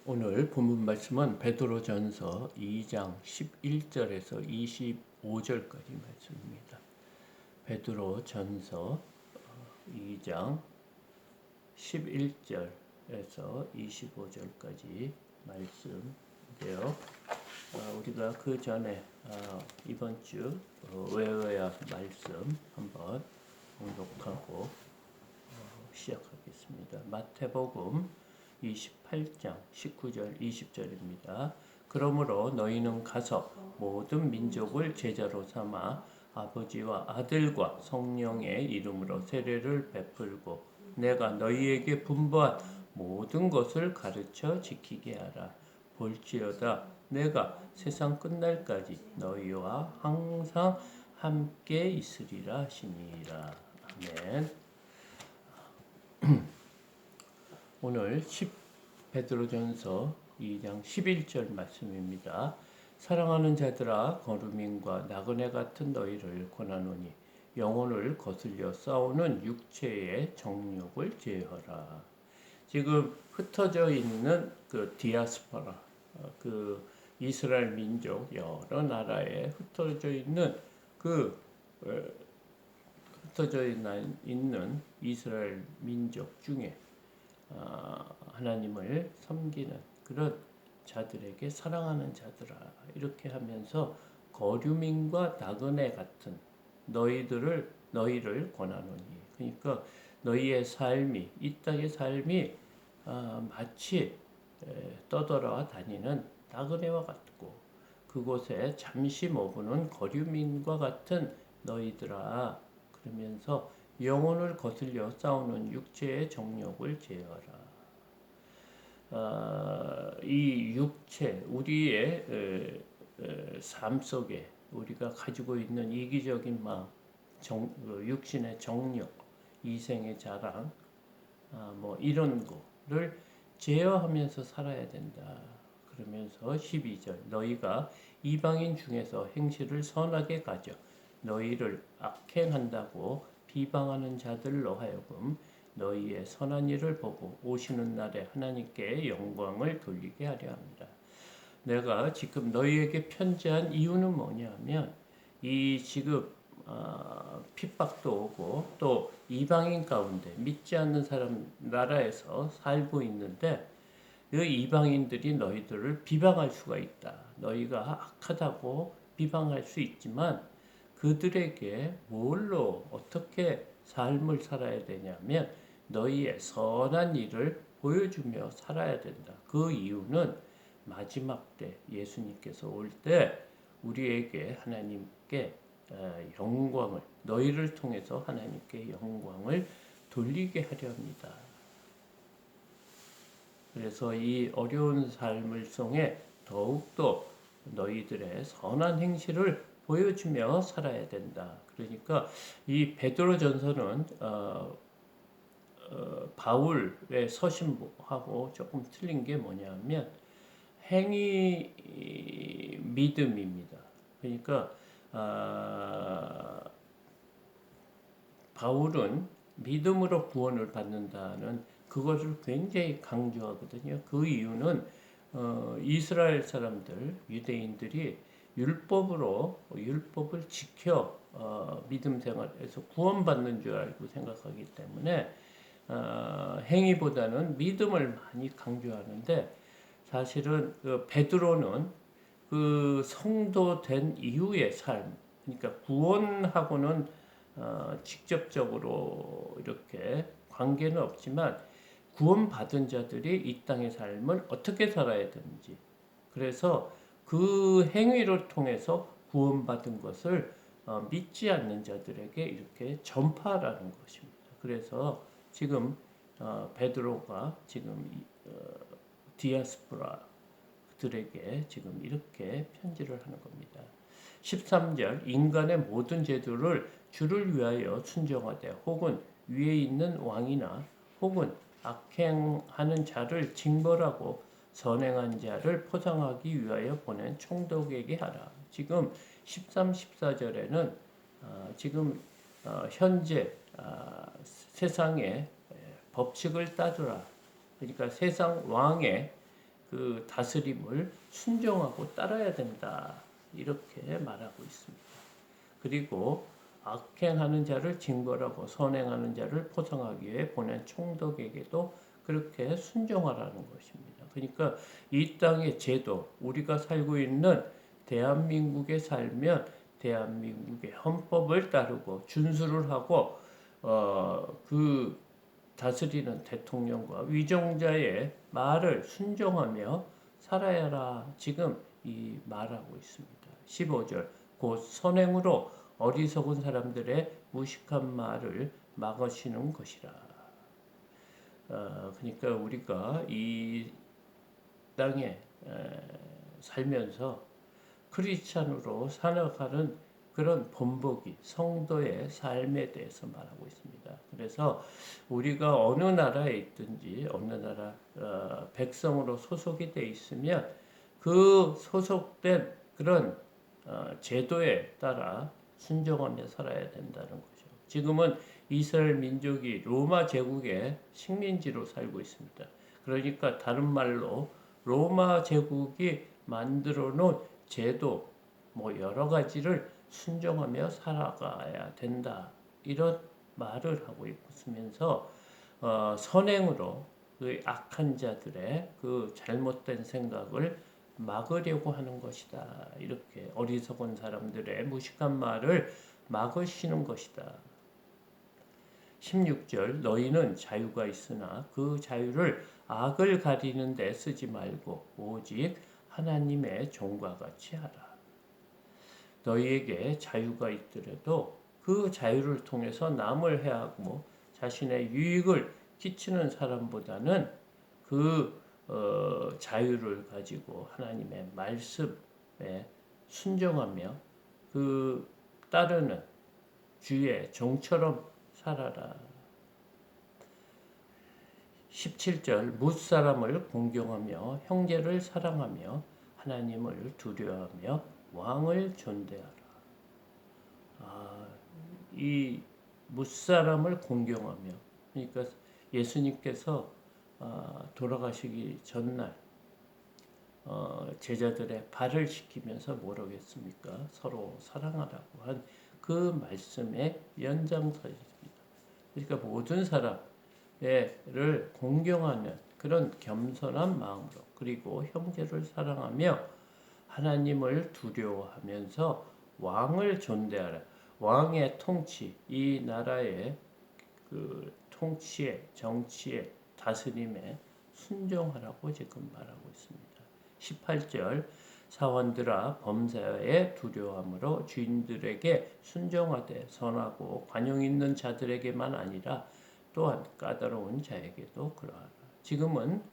오늘 본문 말씀은 베드로전서 2장 11절에서 25절까지 말씀입니다. 베드로전서 2장 11절에서 25절까지 말씀인데요. 우리가 그 전에 이번 주 외워야 말씀 한번 공독하고 시작하겠습니다. 마태복음 28장 19절 20절입니다. 그러므로 너희는 가서 모든 민족을 제자로 삼아 아버지와 아들과 성령의 이름으로 세례를 베풀고 내가 너희에게 분부한 모든 것을 가르쳐 지키게 하라. 볼지어다 내가 세상 끝날까지 너희와 항상 함께 있으리라 하시니라. 아멘. 오늘 베드로전서 2장 11절 말씀입니다. 사랑하는 자들아 거루민과 나그네 같은 너희를 권하노니 영혼을 거슬려 싸우는 육체의 정욕을 제어하라. 지금 흩어져 있는 그 디아스포라, 그 이스라엘 민족 여러 나라에 흩어져 있는 흩어져 있는 이스라엘 민족 중에 하나님을 섬기는 그런 자들에게 사랑하는 자들아 이렇게 하면서 거류민과 나그네 같은 너희를 권하노니, 그러니까 너희의 삶이 이 땅의 삶이 마치 떠돌아 다니는 나그네와 같고 그곳에 잠시 머무는 거류민과 같은 너희들아, 그러면서 영혼을 거슬려 싸우는 육체의 정욕을 제어하라. 이 육체, 우리의 삶 속에 우리가 가지고 있는 이기적인 마음, 육신의 정욕, 이생의 자랑, 뭐 이런 거를 제어하면서 살아야 된다. 그러면서 12절 너희가 이방인 중에서 행실을 선하게 가져 너희를 악행한다고 비방하는 자들로 하여금 너희의 선한 일을 보고 오시는 날에 하나님께 영광을 돌리게 하려 합니다. 내가 지금 너희에게 편지한 이유는 뭐냐면 이 지금 핍박도 오고 또 이방인 가운데 믿지 않는 사람 나라에서 살고 있는데 그 이방인들이 너희들을 비방할 수가 있다. 너희가 악하다고 비방할 수 있지만 그들에게 뭘로 어떻게 삶을 살아야 되냐면 너희의 선한 일을 보여주며 살아야 된다. 그 이유는 마지막 때 예수님께서 올 때 우리에게 하나님께 영광을, 너희를 통해서 하나님께 영광을 돌리게 하려 합니다. 그래서 이 어려운 삶을 통해 더욱더 너희들의 선한 행실을 보여주며 살아야 된다. 그러니까 이 베드로전서는 바울의 서신하고 조금 틀린 게 뭐냐면 행위 믿음입니다. 그러니까 바울은 믿음으로 구원을 받는다는 그것을 굉장히 강조하거든요. 그 이유는 이스라엘 사람들, 유대인들이 율법을 지켜 믿음 생활에서 구원받는 줄 알고 생각하기 때문에 행위보다는 믿음을 많이 강조하는데 사실은 그 베드로는 그 성도 된 이후의 삶, 그러니까 구원하고는 직접적으로 이렇게 관계는 없지만 구원받은 자들이 이 땅의 삶을 어떻게 살아야 되는지, 그래서 그 행위를 통해서 구원받은 것을 믿지 않는 자들에게 이렇게 전파하라는 것입니다. 그래서 지금 베드로가 지금 디아스포라들에게 지금 이렇게 편지를 하는 겁니다. 13절 인간의 모든 제도를 주를 위하여 순종하되 혹은 위에 있는 왕이나 혹은 악행하는 자를 징벌하고 선행한 자를 포상하기 위하여 보낸 총독에게 하라. 지금 13, 14절에는 지금 현재 세상의 법칙을 따르라. 그러니까 세상 왕의 그 다스림을 순종하고 따라야 된다. 이렇게 말하고 있습니다. 그리고 악행하는 자를 징벌하고 선행하는 자를 포상하기 위해 보낸 총독에게도 그렇게 순종하라는 것입니다. 그러니까 이 땅의 제도, 우리가 살고 있는 대한민국에 살면 대한민국의 헌법을 따르고 준수를 하고 그 다스리는 대통령과 위정자의 말을 순종하며 살아야라. 지금 이 말하고 있습니다. 15절 곧 선행으로 어리석은 사람들의 무식한 말을 막으시는 것이라. 그러니까 우리가 이 땅에 살면서 크리스찬으로 살아가는 그런 본보기, 성도의 삶에 대해서 말하고 있습니다. 그래서 우리가 어느 나라에 있든지 어느 나라 백성으로 소속이 돼 있으면 그 소속된 그런 제도에 따라 순종하며 살아야 된다는 거죠. 지금은 이스라엘 민족이 로마 제국의 식민지로 살고 있습니다. 그러니까 다른 말로 로마 제국이 만들어 놓은 제도 뭐 여러 가지를 순종하며 살아가야 된다. 이런 말을 하고 있으면서 선행으로 그 악한 자들의 그 잘못된 생각을 막으려고 하는 것이다. 이렇게 어리석은 사람들의 무식한 말을 막으시는 것이다. 16절 너희는 자유가 있으나 그 자유를 악을 가리는 데 쓰지 말고 오직 하나님의 종과 같이 하라. 너희에게 자유가 있더라도 그 자유를 통해서 남을 해하고 자신의 유익을 끼치는 사람보다는 그 자유를 가지고 하나님의 말씀에 순종하며 그 따르는 주의 종처럼 살아라. 17절 무사람을 공경하며 형제를 사랑하며 하나님을 두려워하며 왕을 존대하라. 이 무사람을 공경하며, 그러니까 예수님께서 돌아가시기 전날 제자들의 발을 씻기면서 뭐라고 했습니까? 서로 사랑하라고 한 그 말씀의 연장선입니다. 그러니까 모든 사람을 공경하는 그런 겸손한 마음으로, 그리고 형제를 사랑하며 하나님을 두려워하면서 왕을 존대하라. 왕의 통치, 이 나라의 그 통치에, 정치에, 다스림에 순종하라고 지금 말하고 있습니다. 18절 사원들아 범사에 두려워함으로 주인들에게 순종하되 선하고 관용 있는 자들에게만 아니라 또한 까다로운 자에게도 그러하라. 지금은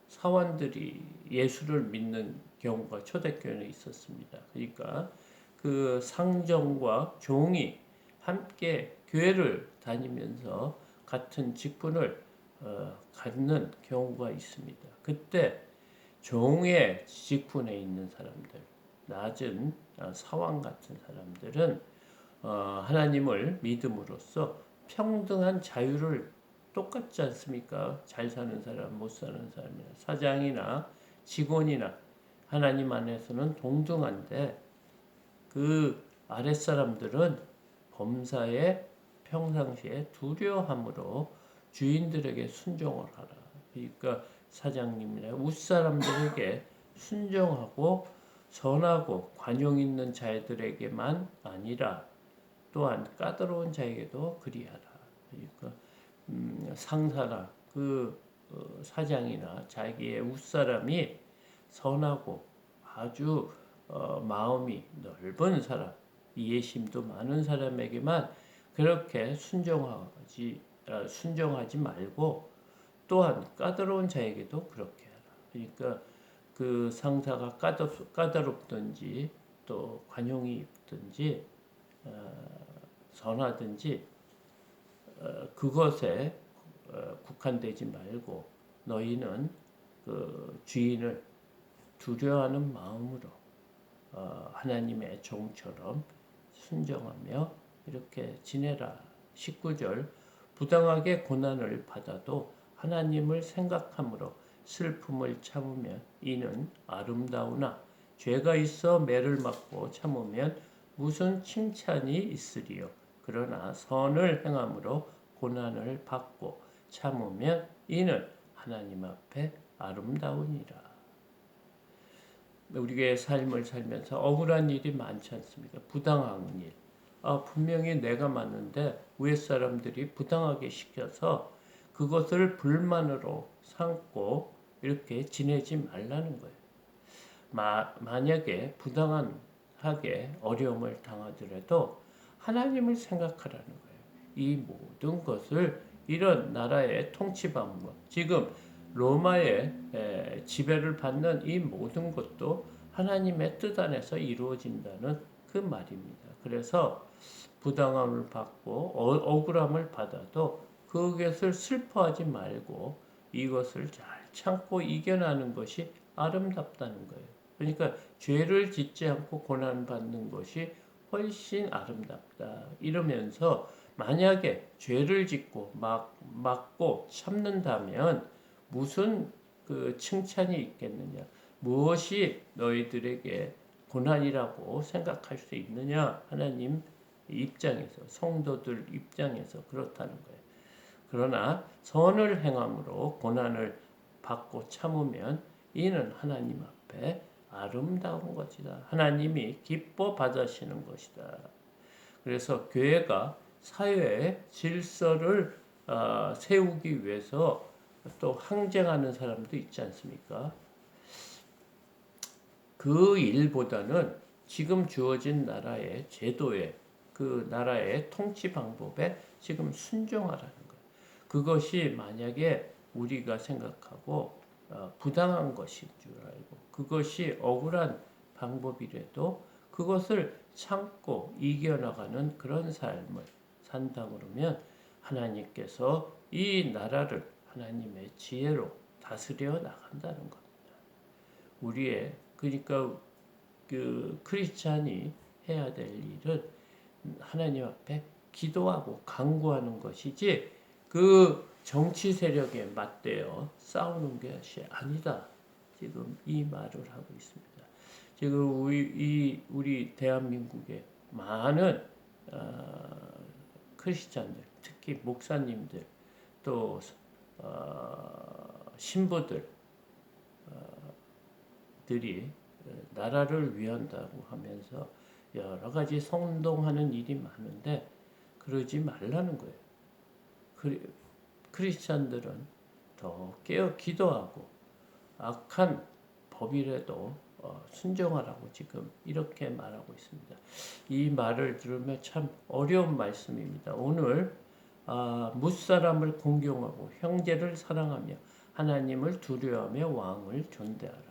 사원들이 예수를 믿는 경우가 초대교회에 있었습니다. 그러니까 그 상정과 종이 함께 교회를 다니면서 같은 직분을 갖는 경우가 있습니다. 그때 종의 직분에 있는 사람들, 낮은 사원 같은 사람들은 하나님을 믿음으로써 평등한 자유를 똑같지 않습니까? 잘 사는 사람, 못 사는 사람이나 사장이나 직원이나 하나님 안에서는 동등한데 그 아랫사람들은 범사에 평상시에 두려워함으로 주인들에게 순종을 하라. 그러니까 사장님이나 윗사람들에게 순종하고 선하고 관용 있는 자들에게만 아니라 또한 까다로운 자에게도 그리하라. 그러니까 상사나 그 사장이나 자기의 윗사람이 선하고 아주 마음이 넓은 사람, 이해심도 많은 사람에게만 그렇게 순종하지 말고 또한 까다로운 자에게도 그렇게 하라. 그러니까 그 상사가 까다롭든지 또 관용이 있든지 선하든지 그것에 국한되지 말고 너희는 그 주인을 두려워하는 마음으로 하나님의 종처럼 순종하며 이렇게 지내라. 19절 부당하게 고난을 받아도 하나님을 생각함으로 슬픔을 참으면 이는 아름다우나 죄가 있어 매를 맞고 참으면 무슨 칭찬이 있으리요. 그러나 선을 행함으로 고난을 받고 참으면 이는 하나님 앞에 아름다우니라. 우리의 삶을 살면서 억울한 일이 많지 않습니까? 부당한 일. 분명히 내가 맞는데 위에 사람들이 부당하게 시켜서 그것을 불만으로 삼고 이렇게 지내지 말라는 거예요. 만약에 부당하게 어려움을 당하더라도 하나님을 생각하라는 거예요. 이 모든 것을 이런 나라의 통치 방법, 지금 로마의 지배를 받는 이 모든 것도 하나님의 뜻 안에서 이루어진다는 그 말입니다. 그래서 부당함을 받고 억울함을 받아도 그것을 슬퍼하지 말고 이것을 잘 참고 이겨나는 것이 아름답다는 거예요. 그러니까 죄를 짓지 않고 고난받는 것이 훨씬 아름답다. 이러면서 만약에 죄를 짓고 막고 참는다면 무슨 그 칭찬이 있겠느냐? 무엇이 너희들에게 고난이라고 생각할 수 있느냐? 하나님 입장에서, 성도들 입장에서 그렇다는 거예요. 그러나 선을 행함으로 고난을 받고 참으면 이는 하나님 앞에 아름다운 것이다. 하나님이 기뻐 받으시는 것이다. 그래서 교회가 사회의 질서를 세우기 위해서 또 항쟁하는 사람도 있지 않습니까? 그 일보다는 지금 주어진 나라의 제도에 그 나라의 통치 방법에 지금 순종하라는 거예요. 그것이 만약에 우리가 생각하고 부당한 것인 줄 알고 그것이 억울한 방법이라도 그것을 참고 이겨나가는 그런 삶을 산다 그러면 하나님께서 이 나라를 하나님의 지혜로 다스려 나간다는 겁니다. 우리의 그러니까 그 크리스찬이 해야 될 일은 하나님 앞에 기도하고 간구하는 것이지 그 정치 세력에 맞대어 싸우는 것이 아니다. 지금 이 말을 하고 있습니다. 지금 우리 대한민국의 많은 크리스찬들, 특히 목사님들, 또 신부들이 나라를 위한다고 하면서 여러 가지 선동하는 일이 많은데 그러지 말라는 거예요. 크리스찬들은 더 깨어 기도하고 악한 법이라도 순종하라고 지금 이렇게 말하고 있습니다. 이 말을 들으면 참 어려운 말씀입니다. 오늘 무사람을 공경하고 형제를 사랑하며 하나님을 두려워하며 왕을 존대하라.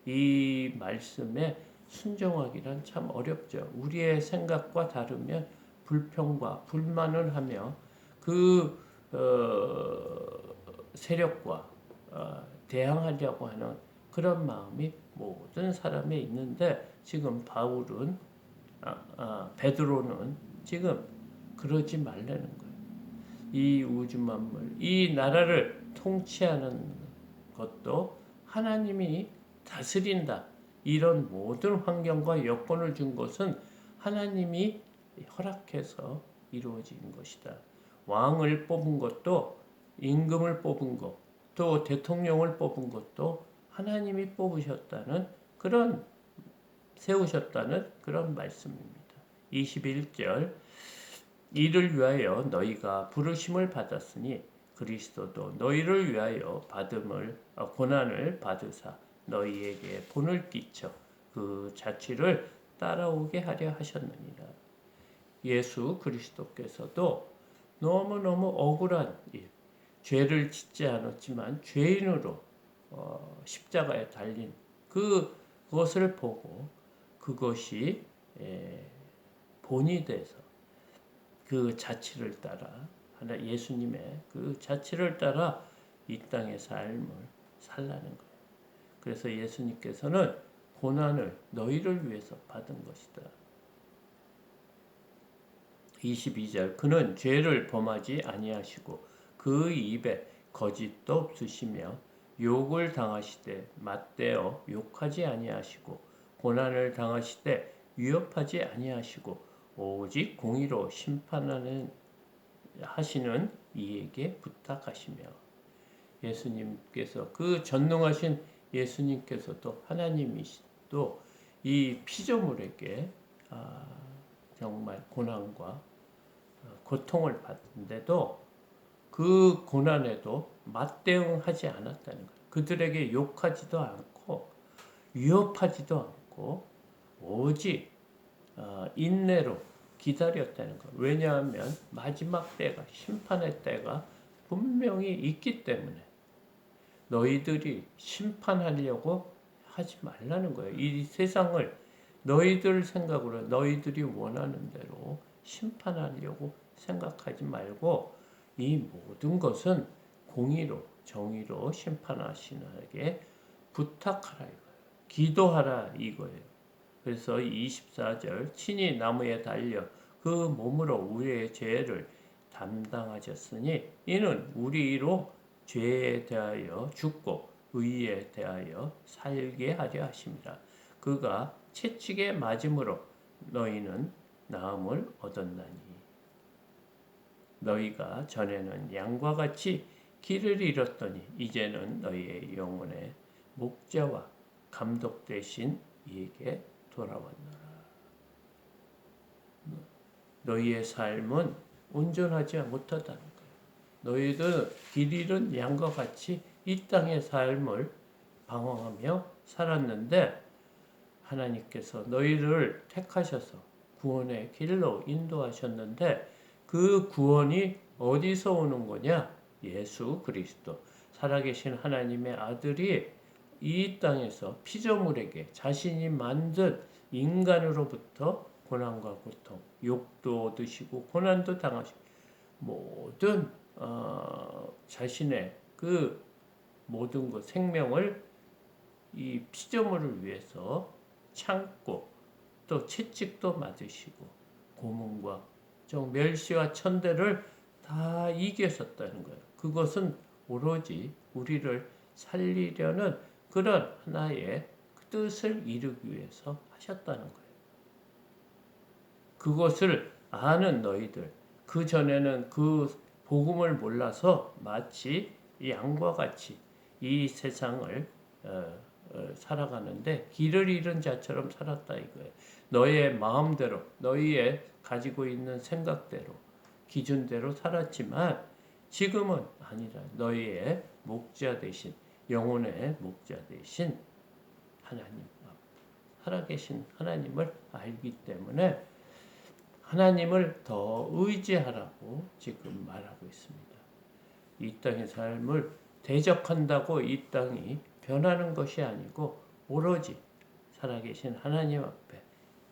이 말씀에 순종하기란 참 어렵죠. 우리의 생각과 다르면 불평과 불만을 하며 그 세력과 대항하려고 하는 그런 마음이 모든 사람에 있는데 지금 바울은 베드로는 지금 그러지 말라는 거예요. 이 우주 만물, 이 나라를 통치하는 것도 하나님이 다스린다. 이런 모든 환경과 여건을 준 것은 하나님이 허락해서 이루어진 것이다. 왕을 뽑은 것도 임금을 뽑은 것, 또 대통령을 뽑은 것도 하나님이 뽑으셨다는 그런 세우셨다는 그런 말씀입니다. 21절 이를 위하여 너희가 부르심을 받았으니 그리스도도 너희를 위하여 고난을 받으사 너희에게 본을 끼쳐 그 자취를 따라오게 하려 하셨느니라. 예수 그리스도께서도 너무너무 억울한 일, 죄를 짓지 않았지만 죄인으로 십자가에 달린 그것을 보고 그것이 본이 돼서 그 자취를 따라 예수님의 그 자취를 따라 이 땅의 삶을 살라는 거예요. 그래서 예수님께서는 고난을 너희를 위해서 받은 것이다. 22절 그는 죄를 범하지 아니하시고 그 입에 거짓도 없으시며 욕을 당하시되 맞대어 욕하지 아니하시고 고난을 당하시되 위협하지 아니하시고 오직 공의로 심판하는 하시는 이에게 부탁하시며. 예수님께서 그 전능하신 예수님께서도 하나님이시도 이 피조물에게 정말 고난과 고통을 받는데도 그 고난에도 맞대응하지 않았다는 거예요. 그들에게 욕하지도 않고 위협하지도 않고 오직 인내로 기다렸다는 거예요. 왜냐하면 마지막 때가, 심판의 때가 분명히 있기 때문에 너희들이 심판하려고 하지 말라는 거예요. 이 세상을 너희들 생각으로 너희들이 원하는 대로 심판하려고 생각하지 말고 이 모든 것은 공의로 정의로 심판하시나에게 부탁하라 이거예요. 기도하라 이거예요. 그래서 24절 친히 나무에 달려 그 몸으로 우리의 죄를 담당하셨으니 이는 우리로 죄에 대하여 죽고 의에 대하여 살게 하려 하심이라. 그가 채찍에 맞음으로 너희는 나음을 얻었나니 너희가 전에는 양과 같이 길을 잃었더니 이제는 너희의 영혼의 목자와 감독 되신 이에게 돌아왔노라. 너희의 삶은 온전하지 못하다는 거예요. 너희들 길 잃은 양과 같이 이 땅의 삶을 방황하며 살았는데 하나님께서 너희를 택하셔서 구원의 길로 인도하셨는데 그 구원이 어디서 오는 거냐? 예수 그리스도 살아계신 하나님의 아들이 이 땅에서 피조물에게 자신이 만든 인간으로부터 고난과 고통, 욕도 드시고 고난도 당하시고 모든 자신의 그 모든 것 생명을 이 피조물을 위해서 참고 또 채찍도 맞으시고 고문과 멸시와 천대를 다 이기셨다는 거예요. 그것은 오로지 우리를 살리려는 그런 하나의 뜻을 이루기 위해서 하셨다는 거예요. 그것을 아는 너희들, 그 전에는 그 복음을 몰라서 마치 양과 같이 이 세상을 살아가는데 길을 잃은 자처럼 살았다 이거예요. 너의 마음대로, 너희의 가지고 있는 생각대로, 기준대로 살았지만 지금은 아니라 너희의 목자 되신, 영혼의 목자 되신 하나님, 살아계신 하나님을 알기 때문에 하나님을 더 의지하라고 지금 말하고 있습니다. 이 땅의 삶을 대적한다고 이 땅이 변하는 것이 아니고 오로지 살아계신 하나님 앞에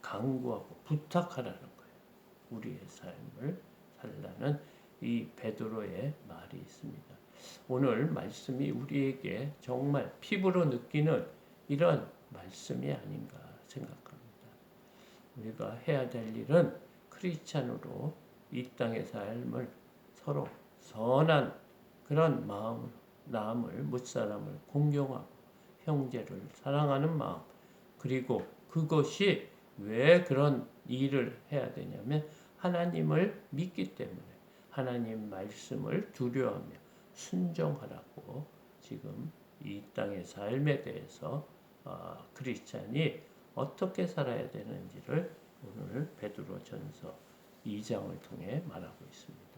간구하고 부탁하라는 거예요. 우리의 삶을 살라는 이 베드로의 말이 있습니다. 오늘 말씀이 우리에게 정말 피부로 느끼는 이런 말씀이 아닌가 생각합니다. 우리가 해야 될 일은 크리스찬으로 이 땅의 삶을 서로 선한 그런 마음으로 남을 뭇사람을 공경하고 형제를 사랑하는 마음, 그리고 그것이 왜 그런 일을 해야 되냐면 하나님을 믿기 때문에 하나님 말씀을 두려워하며 순종하라고 지금 이 땅의 삶에 대해서 크리스찬이 어떻게 살아야 되는지를 오늘 베드로전서 2장을 통해 말하고 있습니다.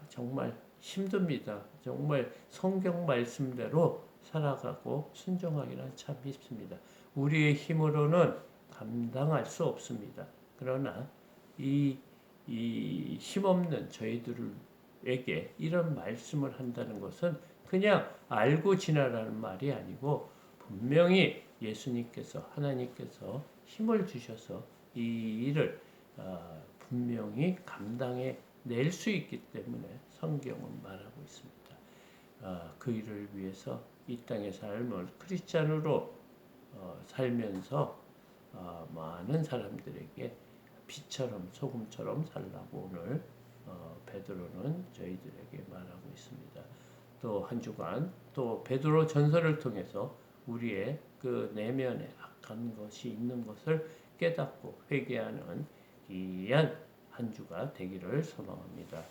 정말 힘듭니다. 정말 성경 말씀대로 살아가고 순종하기는 참 힘듭니다. 우리의 힘으로는 감당할 수 없습니다. 그러나 이 힘없는 저희들에게 이런 말씀을 한다는 것은 그냥 알고 지나라는 말이 아니고 분명히 예수님께서 하나님께서 힘을 주셔서 이 일을 분명히 감당해 낼 수 있기 때문에 성경은 말하고 있습니다. 그 일을 위해서 이 땅의 삶을 크리스찬으로 살면서 많은 사람들에게 빛처럼 소금처럼 살라고 오늘 베드로는 저희들에게 말하고 있습니다. 또 한 주간 또 베드로 전서를 통해서 우리의 그 내면에 악한 것이 있는 것을 깨닫고 회개하는 귀한 한 주가 되기를 소망합니다.